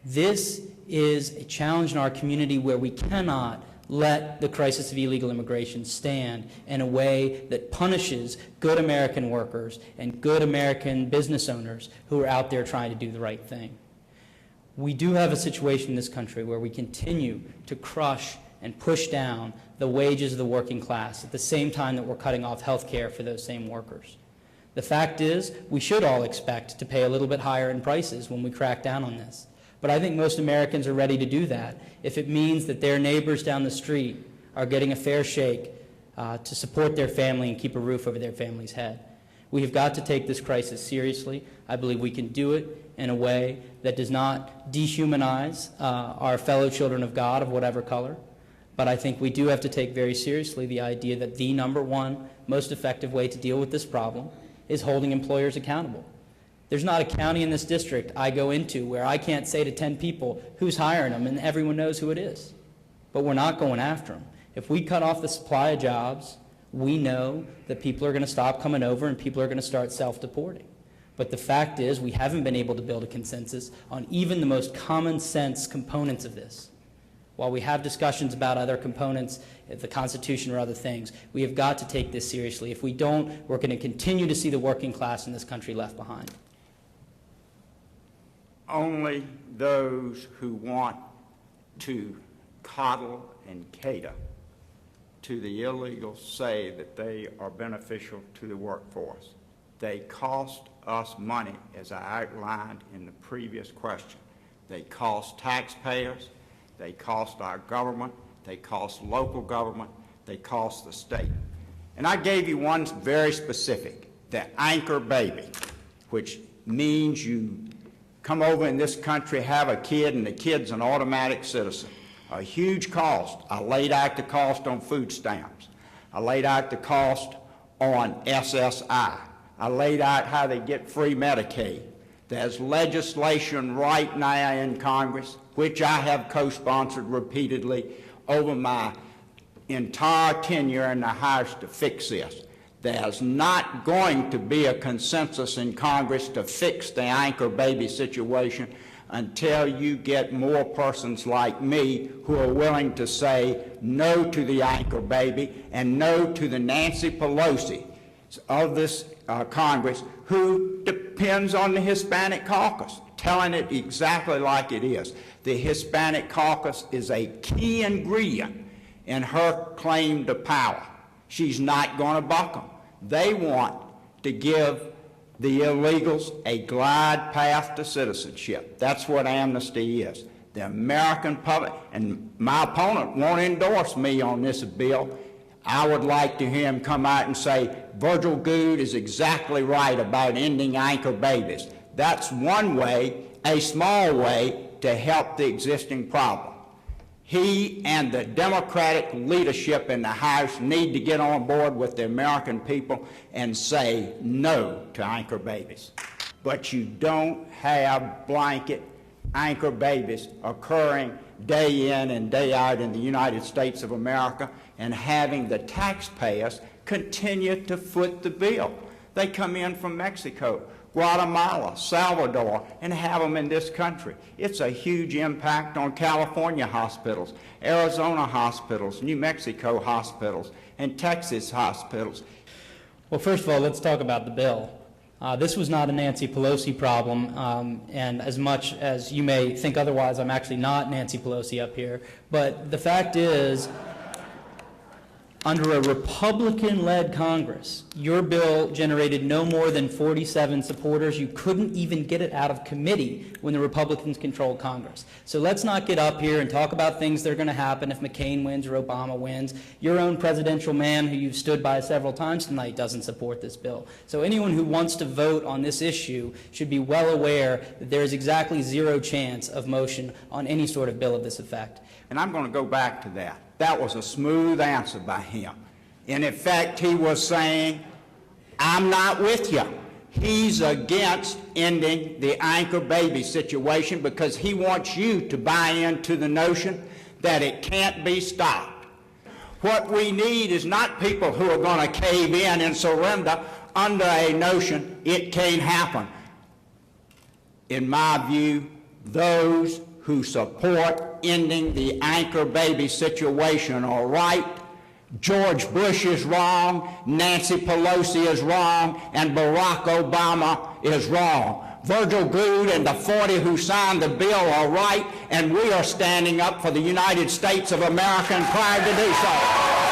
This is a challenge in our community where we cannot let the crisis of illegal immigration stand in a way that punishes good American workers and good American business owners who are out there trying to do the right thing. We do have a situation in this country where we continue to crush and push down the wages of the working class at the same time that we're cutting off health care for those same workers. The fact is, we should all expect to pay a little bit higher in prices when we crack down on this. But I think most Americans are ready to do that if it means that their neighbors down the street are getting a fair shake to support their family and keep a roof over their family's head. We have got to take this crisis seriously. I believe we can do it in a way that does not dehumanize our fellow children of God of whatever color. But I think we do have to take very seriously the idea that the number one most effective way to deal with this problem is holding employers accountable. There's not a county in this district I go into where I can't say to 10 people who's hiring them, and everyone knows who it is. But we're not going after them. If we cut off the supply of jobs, we know that people are going to stop coming over and people are going to start self-deporting. But the fact is, we haven't been able to build a consensus on even the most common sense components of this. While we have discussions about other components, the Constitution or other things, we have got to take this seriously. If we don't, we're going to continue to see the working class in this country left behind. Only those who want to coddle and cater to the illegals say that they are beneficial to the workforce. They cost us money, as I outlined in the previous question. They cost taxpayers, they cost our government, they cost local government, they cost the state. And I gave you one very specific, the anchor baby, which means you come over in this country, have a kid, and the kid's an automatic citizen. A huge cost. I laid out the cost on food stamps. I laid out the cost on SSI. I laid out how they get free Medicaid. There's legislation right now in Congress, which I have co-sponsored repeatedly over my entire tenure in the House to fix this. There's not going to be a consensus in Congress to fix the anchor baby situation until you get more persons like me who are willing to say no to the anchor baby and no to the Nancy Pelosi of this Congress, who depends on the Hispanic caucus, telling it exactly like it is. The Hispanic caucus is a key ingredient in her claim to power. She's not going to buck them. They want to give the illegals a glide path to citizenship. That's what amnesty is. The American public, and my opponent won't endorse me on this bill. I would like to hear him come out and say, Virgil Goode is exactly right about ending anchor babies. That's one way, a small way, to help the existing problem. He and the Democratic leadership in the House need to get on board with the American people and say no to anchor babies. But you don't have blanket anchor babies occurring day in and day out in the United States of America and having the taxpayers continue to foot the bill. They come in from Mexico, Guatemala, Salvador, and have them in this country. It's a huge impact on California hospitals, Arizona hospitals, New Mexico hospitals, and Texas hospitals. Well, first of all, let's talk about the bill. This was not a Nancy Pelosi problem, and as much as you may think otherwise, I'm actually not Nancy Pelosi up here. But the fact is, under a Republican-led Congress, your bill generated no more than 47 supporters. You couldn't even get it out of committee when the Republicans controlled Congress. So let's not get up here and talk about things that are going to happen if McCain wins or Obama wins. Your own presidential man, who you've stood by several times tonight, doesn't support this bill. So anyone who wants to vote on this issue should be well aware that there is exactly zero chance of motion on any sort of bill of this effect. And I'm going to go back to that. That was a smooth answer by him. In effect, he was saying, I'm not with you. He's against ending the anchor baby situation because he wants you to buy into the notion that it can't be stopped. What we need is not people who are going to cave in and surrender under a notion it can't happen. In my view, those who support ending the anchor baby situation are right. George Bush is wrong, Nancy Pelosi is wrong, and Barack Obama is wrong. Virgil Goode and the 40 who signed the bill are right, and we are standing up for the United States of America and proud to do so.